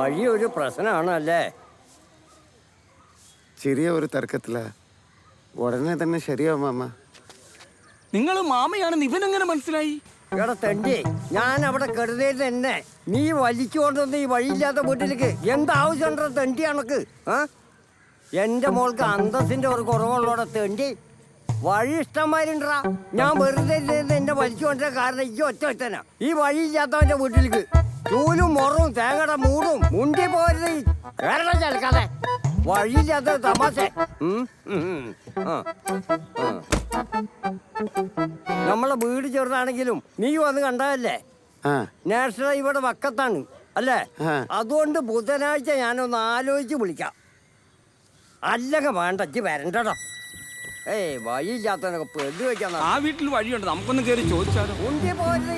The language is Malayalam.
വഴി ഒരു പ്രശ്നമാണല്ലേ? ചെറിയ ഒരു തർക്കത്തില ഉടനെ തന്നെ ശരിയാവും മാമ. നിങ്ങൾ മാമയാണെന്ന് ഇവനെങ്ങനെ മനസ്സിലായി? എടാ തെണ്ടി, ഞാൻ അവിടെ കരുതേത് തന്നെ. നീ വലിച്ചു കൊണ്ടുവന്ന് ഈ വഴിയില്ലാത്ത വീട്ടിലേക്ക് എന്താവശ്യമുണ്ടോ തെണ്ടി കണക്ക്? എന്റെ മോൾക്ക് അന്തസ്സിന്റെ ഒരു കുറവുള്ളോടെ തെണ്ടി. വഴി ഇഷ്ടംമാരുണ്ടാ. ഞാൻ വെറുതെ എന്നെ വലിച്ചു കൊണ്ടുവരാൻ കാരണം ഈ ഒറ്റ ഒറ്റനാ. ഈ വഴിയില്ലാത്തവന്റെ വീട്ടിലേക്ക് ചൂലും മുറവും തേങ്ങയുടെ മൂടും മുണ്ടി പോരുത്. കേരളം ചേർക്കാതെ വഴിയില്ലാത്ത തമാശ. നമ്മളെ വീട് ചെറുതാണെങ്കിലും നീ വന്ന് കണ്ടതല്ലേ? നാഷണൽ ഇവിടെ വക്കത്താണ് അല്ലേ? അതുകൊണ്ട് ബുധനാഴ്ച ഞാനൊന്ന് ആലോചിച്ച് വിളിക്കാം. അല്ലെങ്കിൽ വേണ്ട വരണ്ടോ. ഏയ് വഴിയില്ലാത്തവനൊക്കെ പെണ്ണു വെക്കാൻ. ആ വീട്ടിൽ വഴിയുണ്ട്, നമുക്കൊന്ന് കയറി ചോദിച്ചാലോ? മുണ്ടി പോരുത്.